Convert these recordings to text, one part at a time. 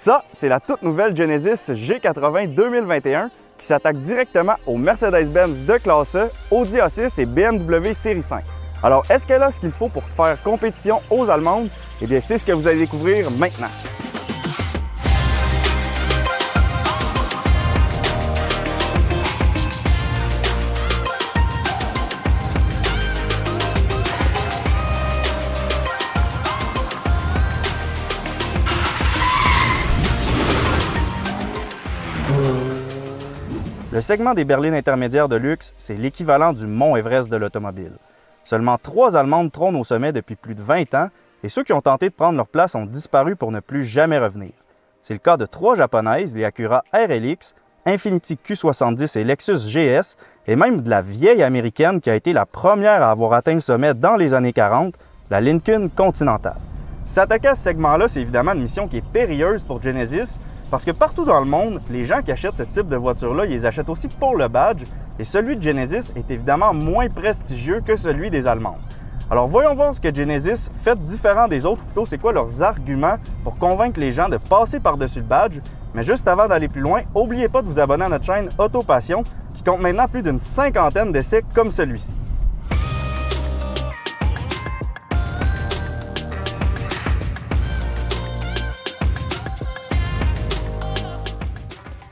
Ça, c'est la toute nouvelle Genesis G80 2021 qui s'attaque directement au Mercedes-Benz de classe E, Audi A6 et BMW Série 5. Alors, est-ce qu'elle a ce qu'il faut pour faire compétition aux Allemandes? Eh bien, c'est ce que vous allez découvrir maintenant. Le segment des berlines intermédiaires de luxe, c'est l'équivalent du mont Everest de l'automobile. Seulement 3 Allemandes trônent au sommet depuis plus de 20 ans et ceux qui ont tenté de prendre leur place ont disparu pour ne plus jamais revenir. C'est le cas de 3 japonaises, les Acura RLX, Infiniti Q70 et Lexus GS, et même de la vieille américaine qui a été la première à avoir atteint le sommet dans les années 40, la Lincoln Continental. S'attaquer à ce segment-là, c'est évidemment une mission qui est périlleuse pour Genesis, parce que partout dans le monde, les gens qui achètent ce type de voiture-là, ils les achètent aussi pour le badge, et celui de Genesis est évidemment moins prestigieux que celui des Allemandes. Alors voyons voir ce que Genesis fait différent des autres, ou plutôt c'est quoi leurs arguments pour convaincre les gens de passer par-dessus le badge. Mais juste avant d'aller plus loin, n'oubliez pas de vous abonner à notre chaîne Auto Passion, qui compte maintenant plus d'une 50aine d'essais comme celui-ci.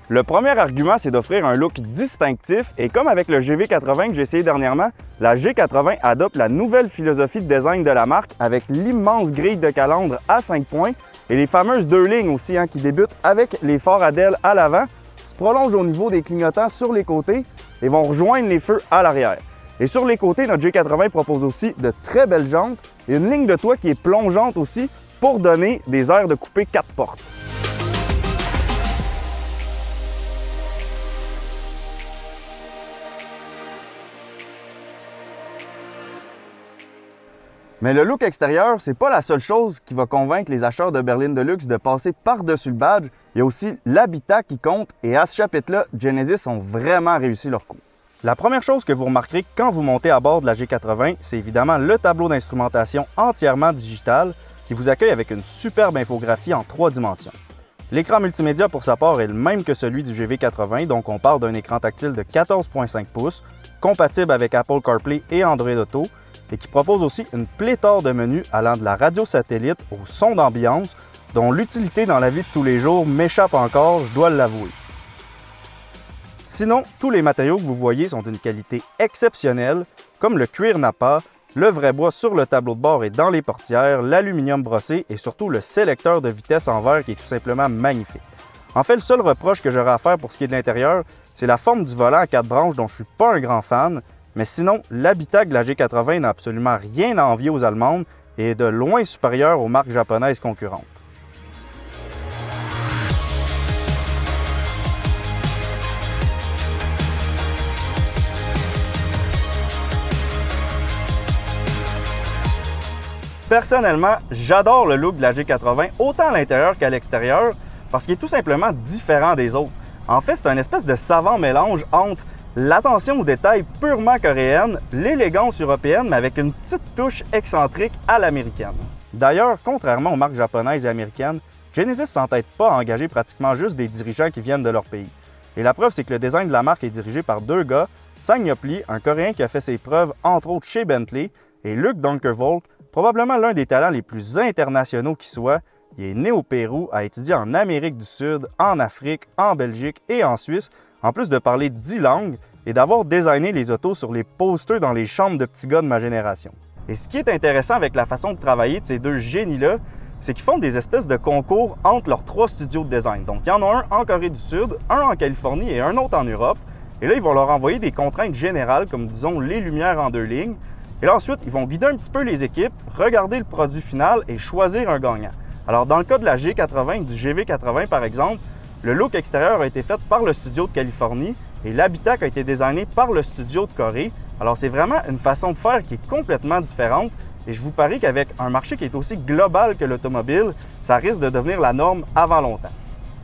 Le premier argument, c'est d'offrir un look distinctif et comme avec le GV80 que j'ai essayé dernièrement, la G80 adopte la nouvelle philosophie de design de la marque avec l'immense grille de calandre à 5 points et les fameuses 2 lignes aussi qui débutent avec les phares à DEL à l'avant, se prolongent au niveau des clignotants sur les côtés et vont rejoindre les feux à l'arrière. Et sur les côtés, notre G80 propose aussi de très belles jantes et une ligne de toit qui est plongeante aussi pour donner des airs de coupé 4 portes. Mais le look extérieur, c'est pas la seule chose qui va convaincre les acheteurs de berline de luxe de passer par-dessus le badge. Il y a aussi l'habitat qui compte et à ce chapitre-là, Genesis ont vraiment réussi leur coup. La première chose que vous remarquerez quand vous montez à bord de la G80, c'est évidemment le tableau d'instrumentation entièrement digital qui vous accueille avec une superbe infographie en 3 dimensions. L'écran multimédia pour sa part est le même que celui du GV80, donc on part d'un écran tactile de 14,5 pouces, compatible avec Apple CarPlay et Android Auto, et qui propose aussi une pléthore de menus allant de la radio satellite au son d'ambiance, dont l'utilité dans la vie de tous les jours m'échappe encore, je dois l'avouer. Sinon, tous les matériaux que vous voyez sont d'une qualité exceptionnelle, comme le cuir Napa, le vrai bois sur le tableau de bord et dans les portières, l'aluminium brossé et surtout le sélecteur de vitesse en verre qui est tout simplement magnifique. En fait, le seul reproche que j'aurai à faire pour ce qui est de l'intérieur, c'est la forme du volant à 4 branches dont je ne suis pas un grand fan, mais sinon, l'habitacle de la G80 n'a absolument rien à envier aux Allemandes et est de loin supérieur aux marques japonaises concurrentes. Personnellement, j'adore le look de la G80, autant à l'intérieur qu'à l'extérieur, parce qu'il est tout simplement différent des autres. En fait, c'est un espèce de savant mélange entre l'attention aux détails purement coréenne, l'élégance européenne, mais avec une petite touche excentrique à l'américaine. D'ailleurs, contrairement aux marques japonaises et américaines, Genesis ne s'entête pas à engager pratiquement juste des dirigeants qui viennent de leur pays. Et la preuve, c'est que le design de la marque est dirigé par 2 gars, Sang Yopli, un Coréen qui a fait ses preuves entre autres chez Bentley, et Luc Dunkervolk, probablement l'un des talents les plus internationaux qui soit. Il est né au Pérou, a étudié en Amérique du Sud, en Afrique, en Belgique et en Suisse, en plus de parler 10 langues et d'avoir designé les autos sur les posters dans les chambres de petits gars de ma génération. Et ce qui est intéressant avec la façon de travailler de ces 2 génies-là, c'est qu'ils font des espèces de concours entre leurs 3 studios de design. Donc, il y en a un en Corée du Sud, un en Californie et un autre en Europe. Et là, ils vont leur envoyer des contraintes générales, comme disons les lumières en 2 lignes. Et là, ensuite, ils vont guider un petit peu les équipes, regarder le produit final et choisir un gagnant. Alors, dans le cas de la G80 et du GV80, par exemple, le look extérieur a été fait par le studio de Californie et l'habitacle a été designé par le studio de Corée. Alors, c'est vraiment une façon de faire qui est complètement différente et je vous parie qu'avec un marché qui est aussi global que l'automobile, ça risque de devenir la norme avant longtemps.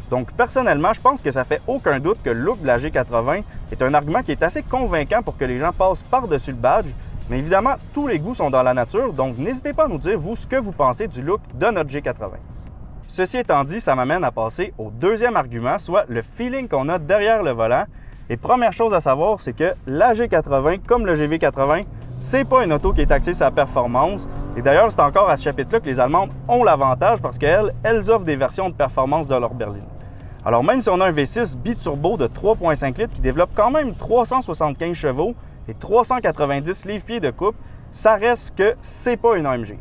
Donc, personnellement, je pense que ça fait aucun doute que le look de la G80 est un argument qui est assez convaincant pour que les gens passent par-dessus le badge. Mais évidemment, tous les goûts sont dans la nature, donc n'hésitez pas à nous dire, vous, ce que vous pensez du look de notre G80. Ceci étant dit, ça m'amène à passer au deuxième argument, soit le feeling qu'on a derrière le volant. Et première chose à savoir, c'est que la G80, comme le GV80, c'est pas une auto qui est axée sur la performance. Et d'ailleurs, c'est encore à ce chapitre-là que les Allemandes ont l'avantage parce qu'elles offrent des versions de performance de leur berline. Alors même si on a un V6 biturbo de 3,5 litres qui développe quand même 375 chevaux et 390 livres-pieds de coupe, ça reste que c'est pas une AMG.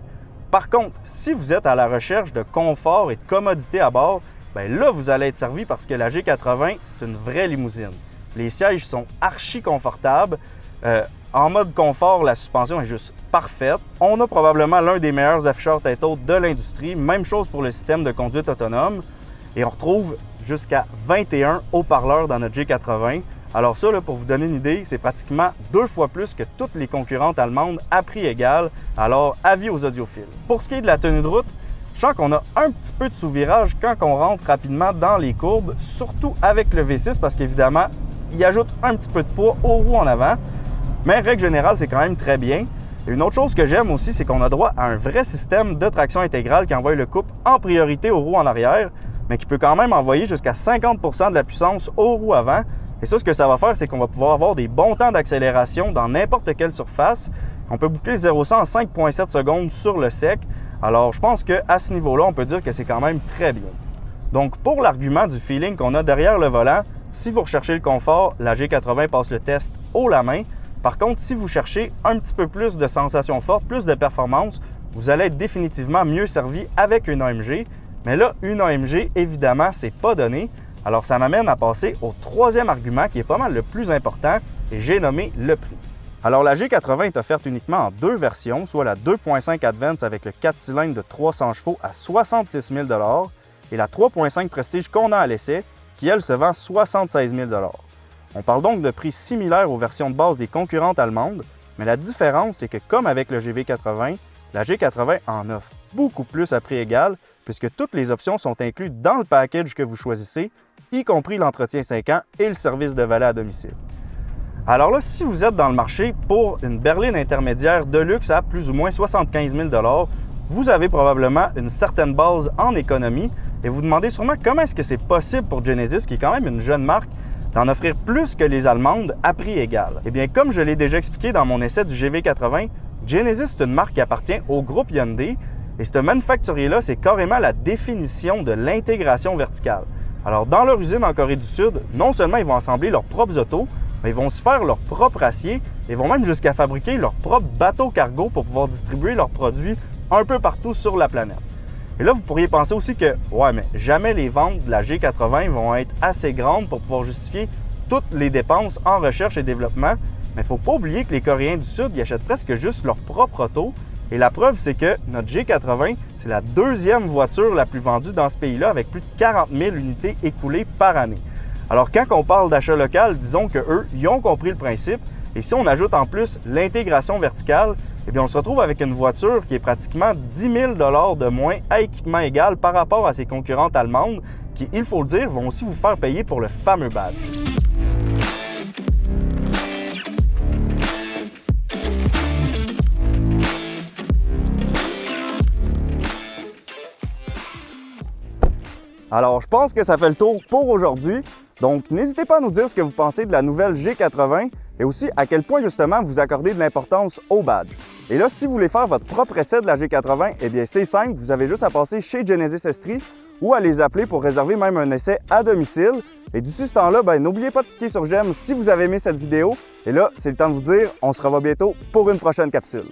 Par contre, si vous êtes à la recherche de confort et de commodité à bord, bien là, vous allez être servi parce que la G80, c'est une vraie limousine. Les sièges sont archi confortables. En mode confort, la suspension est juste parfaite. On a probablement l'un des meilleurs afficheurs tête haute de l'industrie. Même chose pour le système de conduite autonome. Et on retrouve jusqu'à 21 haut-parleurs dans notre G80. Alors ça, là, pour vous donner une idée, c'est pratiquement 2 fois plus que toutes les concurrentes allemandes à prix égal. Alors, avis aux audiophiles. Pour ce qui est de la tenue de route, je sens qu'on a un petit peu de sous-virage quand on rentre rapidement dans les courbes, surtout avec le V6 parce qu'évidemment, il ajoute un petit peu de poids aux roues en avant. Mais règle générale, c'est quand même très bien. Et une autre chose que j'aime aussi, c'est qu'on a droit à un vrai système de traction intégrale qui envoie le couple en priorité aux roues en arrière, mais qui peut quand même envoyer jusqu'à 50 % de la puissance aux roues avant. Et ça, ce que ça va faire, c'est qu'on va pouvoir avoir des bons temps d'accélération dans n'importe quelle surface. On peut boucler 0-100 en 5,7 secondes sur le sec. Alors, je pense qu'à ce niveau-là, on peut dire que c'est quand même très bien. Donc, pour l'argument du feeling qu'on a derrière le volant, si vous recherchez le confort, la G80 passe le test haut la main. Par contre, si vous cherchez un petit peu plus de sensations fortes, plus de performance, vous allez être définitivement mieux servi avec une AMG. Mais là, une AMG, évidemment, c'est pas donné. Alors, ça m'amène à passer au troisième argument qui est pas mal le plus important et j'ai nommé le prix. Alors, la G80 est offerte uniquement en deux versions, soit la 2.5 Advance avec le 4 cylindres de 300 chevaux à 66 000 $ et la 3.5 Prestige qu'on a à l'essai qui, elle, se vend 76 000 $. On parle donc de prix similaires aux versions de base des concurrentes allemandes, mais la différence, c'est que comme avec le GV80, la G80 en offre beaucoup plus à prix égal, puisque toutes les options sont incluses dans le package que vous choisissez, y compris l'entretien 5 ans et le service de valet à domicile. Alors là, si vous êtes dans le marché pour une berline intermédiaire de luxe à plus ou moins 75 000 $, vous avez probablement une certaine base en économie et vous demandez sûrement comment est-ce que c'est possible pour Genesis, qui est quand même une jeune marque, d'en offrir plus que les Allemandes à prix égal. Eh bien, comme je l'ai déjà expliqué dans mon essai du GV80, Genesis est une marque qui appartient au groupe Hyundai et ce manufacturier-là, c'est carrément la définition de l'intégration verticale. Alors, dans leur usine en Corée du Sud, non seulement ils vont assembler leurs propres autos, mais ils vont se faire leur propre acier et vont même jusqu'à fabriquer leur propre bateau cargo pour pouvoir distribuer leurs produits un peu partout sur la planète. Et là, vous pourriez penser aussi que, ouais, mais jamais les ventes de la G80 vont être assez grandes pour pouvoir justifier toutes les dépenses en recherche et développement. Mais il ne faut pas oublier que les Coréens du Sud, ils achètent presque juste leur propre auto. Et la preuve, c'est que notre G80, c'est la deuxième voiture la plus vendue dans ce pays-là avec plus de 40 000 unités écoulées par année. Alors, quand on parle d'achat local, disons qu'eux, ils ont compris le principe. Et si on ajoute en plus l'intégration verticale, eh bien, on se retrouve avec une voiture qui est pratiquement 10 000 $ de moins à équipement égal par rapport à ses concurrentes allemandes qui, il faut le dire, vont aussi vous faire payer pour le fameux badge. Alors, je pense que ça fait le tour pour aujourd'hui. Donc, n'hésitez pas à nous dire ce que vous pensez de la nouvelle G80 et aussi à quel point, justement, vous accordez de l'importance au badge. Et là, si vous voulez faire votre propre essai de la G80, eh bien, c'est simple, vous avez juste à passer chez Genesis Estrie ou à les appeler pour réserver même un essai à domicile. Et d'ici ce temps-là, n'oubliez pas de cliquer sur j'aime si vous avez aimé cette vidéo. Et là, c'est le temps de vous dire, on se revoit bientôt pour une prochaine capsule.